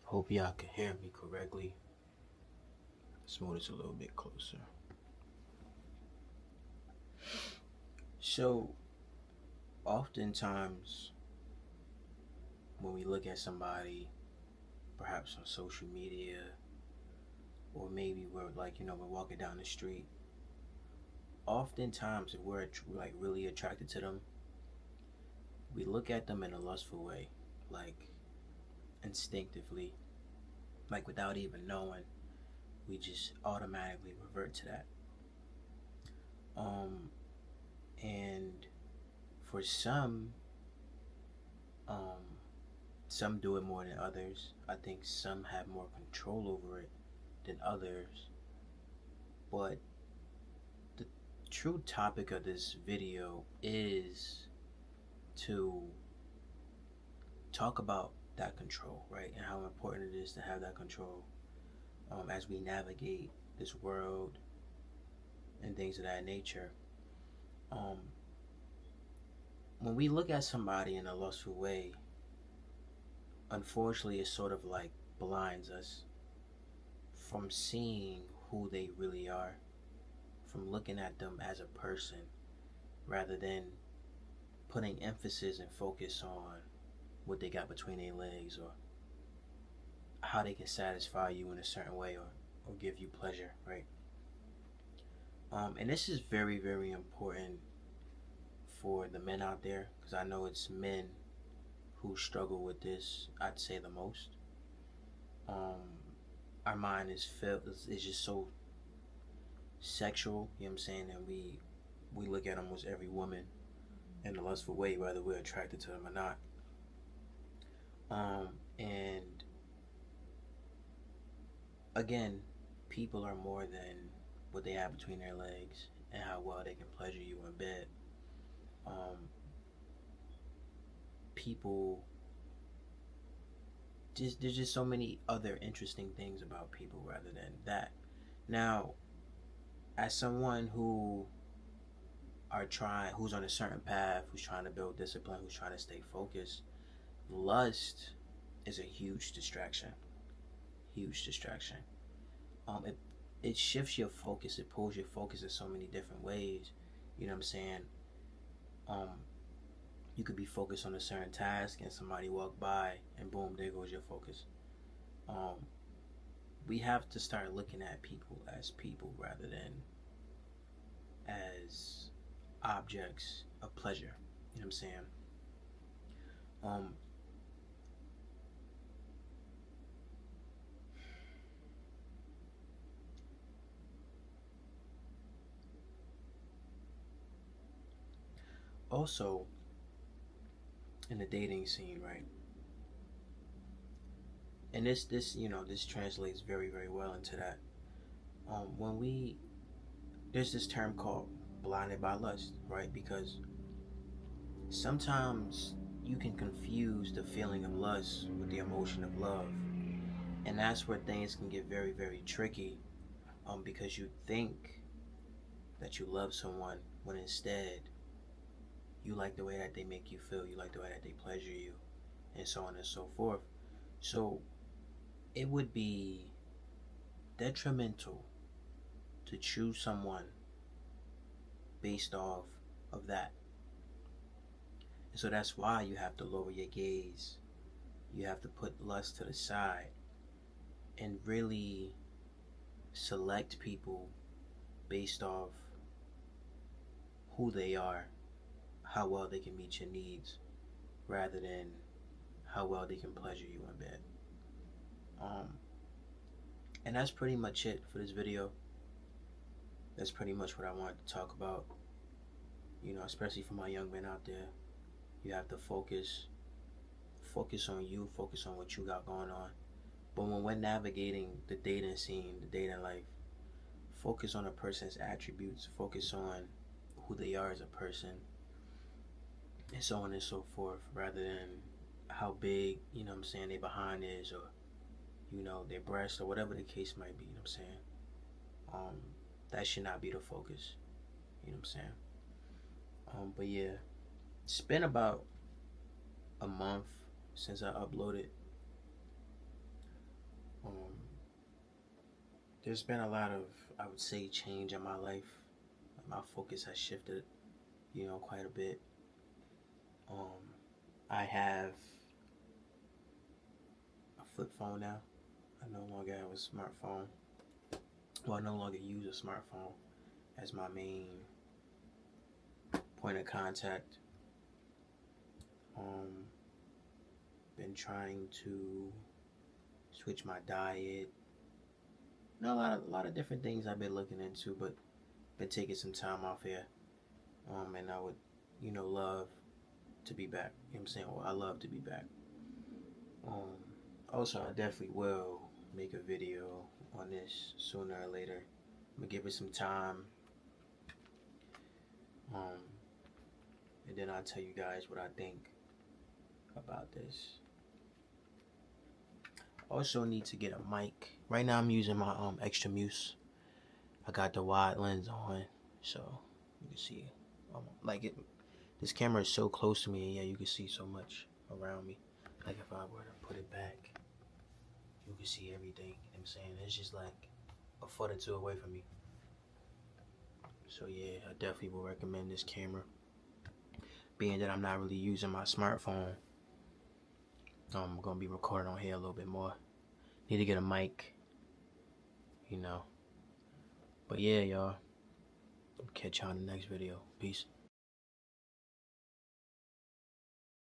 Hope y'all can hear me correctly. Let's move this a little bit closer. So, oftentimes, when we look at somebody, perhaps on social media, or maybe we're walking down the street, oftentimes, if we're like really attracted to them, we look at them in a lustful way, like instinctively, like without even knowing, we just automatically revert to that. Um, and for um, some do it more than others. I think some have more control over it than others. But the true topic of this video is to talk about that control, right? And how important it is to have that control as we navigate this world and things of that nature. Um, when we look at somebody in a lustful way, unfortunately, it sort of like blinds us from seeing who they really are, from looking at them as a person rather than putting emphasis and focus on what they got between their legs or how they can satisfy you in a certain way or give you pleasure, right? And this is very, very important for the men out there because I know it's men who struggle with this, I'd say the most. Um, our mind is filled, is just so sexual, you know what I'm saying? And we look at almost every woman in a lustful way, whether we're attracted to them or not. And again, people are more than what they have between their legs and how well they can pleasure you in bed. Um, people, just there's just so many other interesting things about people rather than that. Now, as someone who's on a certain path, who's trying to build discipline, who's trying to stay focused, lust is a huge distraction. Huge distraction. It shifts your focus. It pulls your focus in so many different ways. You know what I'm saying? Um, you could be focused on a certain task, and somebody walk by, and boom, there goes your focus. Um, we have to start looking at people rather than as objects of pleasure. You know what I'm saying? Um, Also, in the dating scene, right? And this translates very, very well into that. When we There's this term called blinded by lust, right? Because sometimes you can confuse the feeling of lust with the emotion of love, and that's where things can get very, very tricky. Because you think that you love someone when instead you like the way that they make you feel, you like the way that they pleasure you, and so on and so forth. So it would be detrimental to choose someone based off of that. And so that's why you have to lower your gaze. You have to put lust to the side and really select people based off who they are, how well they can meet your needs, rather than how well they can pleasure you in bed. Um, and that's pretty much it for this video. That's pretty much what I wanted to talk about. Especially for my young men out there, you have to focus on you, focus on what you got going on. But when we're navigating the dating scene, the dating life, focus on a person's attributes, focus on who they are as a person, and so on and so forth, rather than how big, what I'm saying, their behind is, or, their breast, or whatever the case might be, what I'm saying. That should not be the focus, what I'm saying. But yeah, it's been about a month since I uploaded there's been a lot of, I would say, change in my life. My focus has shifted, quite a bit. Um, I have a flip phone now. I no longer have a smartphone. Well, I no longer use a smartphone as my main point of contact. Been trying to switch my diet. A lot of different things I've been looking into, but been taking some time off here. And I would, love to be back. You know what I'm saying? Well, I love to be back. Also, I definitely will make a video on this sooner or later. I'm gonna give it some time. And then I'll tell you guys what I think about this. Also need to get a mic. Right now I'm using my Extra Muse. I got the wide lens on, so you can see like it. This camera is so close to me, and yeah, you can see so much around me. Like if I were to put it back, you can see everything. You know what I'm saying? It's just like a foot or two away from me. So yeah, I definitely will recommend this camera. Being that I'm not really using my smartphone, I'm gonna be recording on here a little bit more. Need to get a mic, But yeah, y'all. Catch y'all in the next video. Peace.